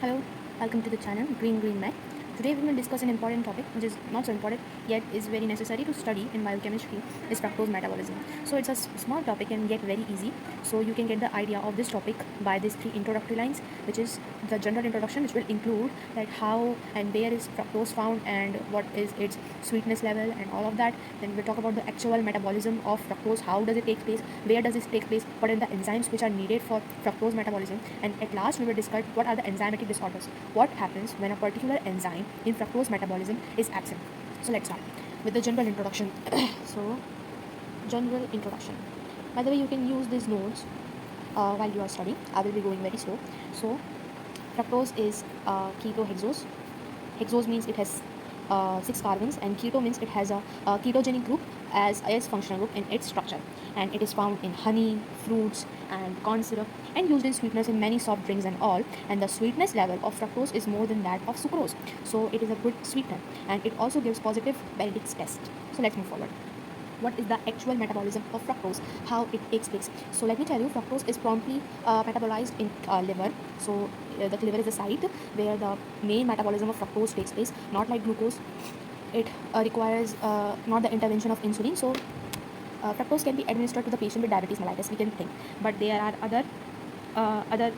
Hello, welcome to the channel Green Math. Today we will discuss an important topic which is not so important yet is very necessary to study in biochemistry is fructose metabolism. So it's a small topic and yet very easy. So you can get the idea of this topic by these three introductory lines, which is the general introduction, which will include like how and where is fructose found and what is its sweetness level and all of that. Then we'll talk about the actual metabolism of fructose, how does it take place, where does it take place, what are the enzymes which are needed for fructose metabolism, and at last we will discuss what are the enzymatic disorders, what happens when a particular enzyme in fructose metabolism is absent. So let's start with the general introduction. So general introduction, by the way, you can use these notes while you are studying. I will be going very slow. So fructose is ketohexose. Hexose means it has 6 carbons, and keto means it has a ketogenic group as functional group in its structure, and it is found in honey, fruits and corn syrup, and used in sweeteners in many soft drinks and all. And the sweetness level of fructose is more than that of sucrose, so it is a good sweetener, and it also gives positive Benedict's test. So let's move forward. What is the actual metabolism of fructose, how it takes place? So let me tell you, fructose is promptly metabolized in liver. So the liver is the site where the main metabolism of fructose takes place, not like glucose. It requires not the intervention of insulin. So fructose can be administered to the patient with diabetes mellitus, we can think, but there are other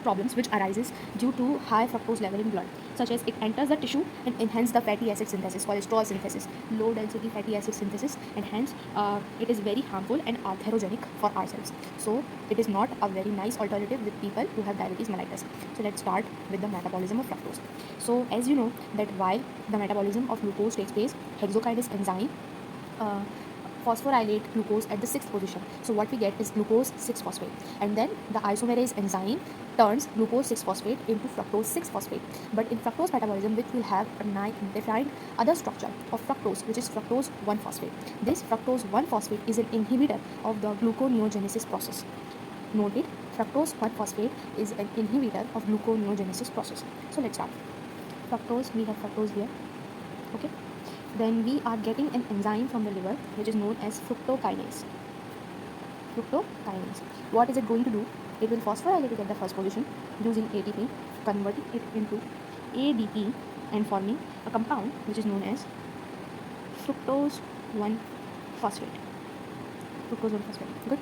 problems which arises due to high fructose level in blood, such as it enters the tissue and enhance the fatty acid synthesis, cholesterol synthesis, low density fatty acid synthesis, and hence it is very harmful and atherogenic for ourselves. So it is not a very nice alternative with people who have diabetes mellitus. So let's start with the metabolism of fructose. So as you know that while the metabolism of glucose takes place, hexokinase enzyme phosphorylate glucose at the 6th position. So what we get is glucose 6-phosphate, and then the isomerase enzyme turns glucose 6-phosphate into fructose 6-phosphate. But in fructose metabolism, which will have a defined other structure of fructose, which is fructose 1-phosphate. This fructose 1-phosphate is an inhibitor of the gluconeogenesis process. Note it, fructose 1-phosphate is an inhibitor of gluconeogenesis process. So let's start. Fructose, we have fructose here, okay. Then we are getting an enzyme from the liver which is known as fructokinase. Fructokinase. What is it going to do? It will phosphorylate it at the first position using ATP, converting it into ADP and forming a compound which is known as fructose 1-phosphate. Fructose 1-phosphate. Good.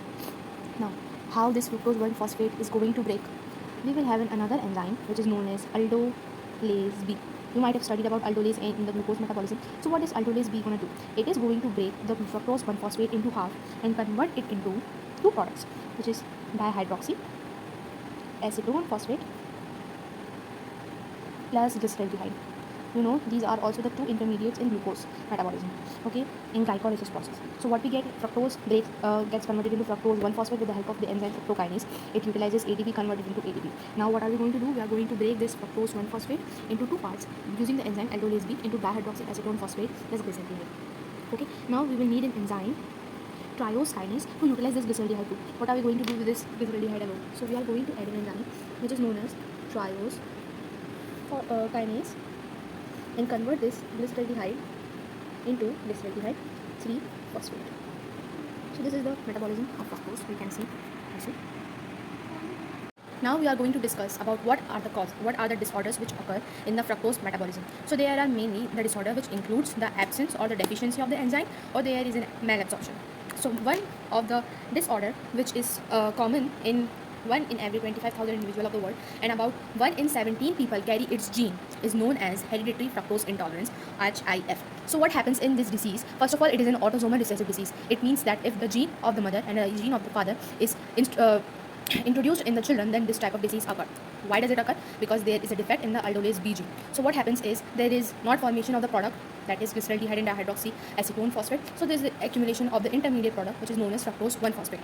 Now, how this fructose 1-phosphate is going to break? We will have another enzyme which is known as aldolase B. You might have studied about aldolase A in the glucose metabolism. So what is aldolase B going to do? It is going to break the fructose 1-phosphate into half and convert it into two products, which is dihydroxy acetone phosphate plus glyceraldehyde. You know, these are also the two intermediates in glucose metabolism, okay, in glycolysis process. So what we get, fructose gets converted into fructose 1-phosphate with the help of the enzyme fructokinase. It utilizes ATP converted into ADP. Now what are we going to do? We are going to break this fructose 1-phosphate into two parts using the enzyme aldolase B into dihydroxy acetone phosphate plus glyceraldehyde. Okay, now we will need an enzyme triose kinase to utilize this glyceraldehyde too. What are we going to do with this glyceraldehyde alone? So we are going to add an enzyme which is known as triose kinase and convert this glyceraldehyde into glyceraldehyde 3-phosphate. So this is the metabolism of fructose, we can see also. Now we are going to discuss about what are the disorders which occur in the fructose metabolism. So there are mainly the disorder which includes the absence or the deficiency of the enzyme, or there is a malabsorption. So one of the disorder which is common in 1 in every 25,000 individual of the world, and about 1 in 17 people carry its gene, is known as hereditary fructose intolerance, HIF. So what happens in this disease? First of all, it is an autosomal recessive disease. It means that if the gene of the mother and the gene of the father is introduced in the children, then this type of disease occurs. Why does it occur? Because there is a defect in the aldolase B gene. So what happens is there is not formation of the product, that is glyceraldehyde and dihydroxy acetone phosphate. So there is the accumulation of the intermediate product which is known as fructose 1-phosphate,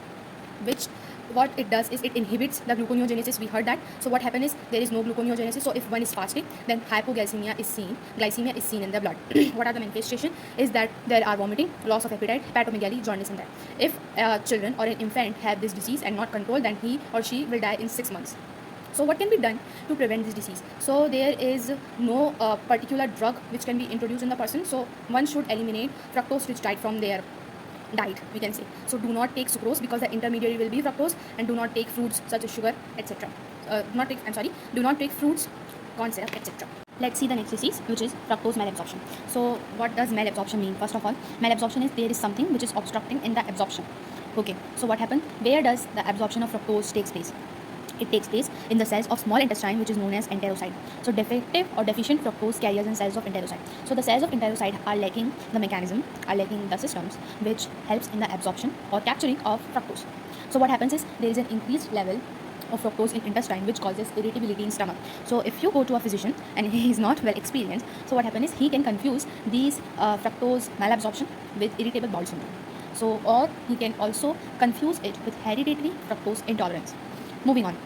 which what it does is it inhibits the gluconeogenesis. We heard that. So what happens is there is no gluconeogenesis. So if one is fasting, then hypoglycemia is seen, glycemia is seen in the blood. What are the manifestations? Is that there are vomiting, loss of appetite, hepatomegaly, jaundice, and that. If children or an infant have this disease and not controlled, then he or she will die in 6 months. So what can be done to prevent this disease? So there is no particular drug which can be introduced in the person. So one should eliminate fructose rich diet from their diet, we can say. So do not take sucrose because the intermediary will be fructose, and do not take fruits such as sugar, etc. Do not take fruits corn syrup, etc. Let's see the next disease, which is fructose malabsorption. So what does malabsorption mean? First of all, malabsorption is there is something which is obstructing in the absorption. Okay, so what happened? Where does the absorption of fructose takes place? It takes place in the cells of small intestine, which is known as enterocyte. So defective or deficient fructose carriers in cells of enterocyte. So the cells of enterocyte are lacking the mechanism, are lacking the systems which helps in the absorption or capturing of fructose. So what happens is there is an increased level of fructose in intestine, which causes irritability in stomach. So if you go to a physician and he is not well experienced, so what happens is he can confuse these fructose malabsorption with irritable bowel syndrome. So or he can also confuse it with hereditary fructose intolerance. Moving on,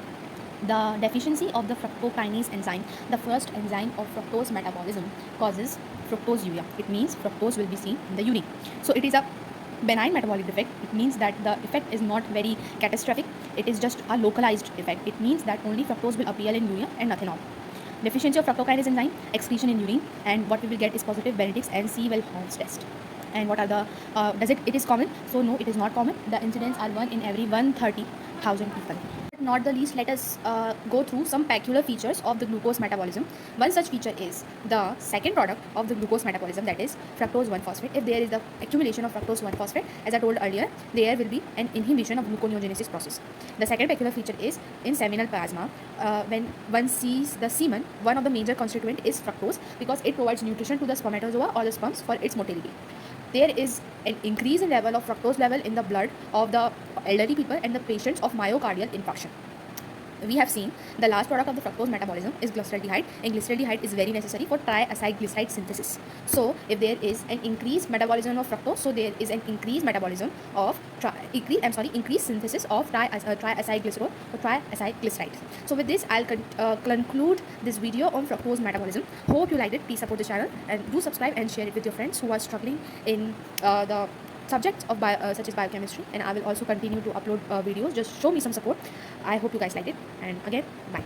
the deficiency of the fructokinase enzyme, the first enzyme of fructose metabolism, causes fructoseuria. It means fructose will be seen in the urine. So it is a benign metabolic defect. It means that the effect is not very catastrophic. It is just a localized effect. It means that only fructose will appear in urea and nothing else. Deficiency of fructokinase enzyme, excretion in urine, and what we will get is positive Benedict's and C-well-Holmes test. And what are the it is common? So no, it is not common. The incidents are 1 in every 130,000 people. Not the least, let us go through some peculiar features of the glucose metabolism. One such feature is the second product of the glucose metabolism, that is fructose 1-phosphate. If there is the accumulation of fructose 1-phosphate, as I told earlier, there will be an inhibition of gluconeogenesis process. The second peculiar feature is in seminal plasma. When one sees the semen, one of the major constituent is fructose, because it provides nutrition to the spermatozoa or the sperms for its motility. There is an increase in level of fructose level in the blood of the elderly people and the patients of myocardial infarction. We have seen the last product of the fructose metabolism is glyceraldehyde, and glyceraldehyde is very necessary for triacylglyceride synthesis. So if there is an increased metabolism of fructose, so there is an increased metabolism of increased synthesis of triacylglycerol or triacylglyceride. So with this, I'll conclude this video on fructose metabolism. Hope you liked it. Please support the channel and do subscribe and share it with your friends who are struggling in the subjects of such as biochemistry, and I will also continue to upload videos. Just show me some support. I hope you guys liked it, and again, bye.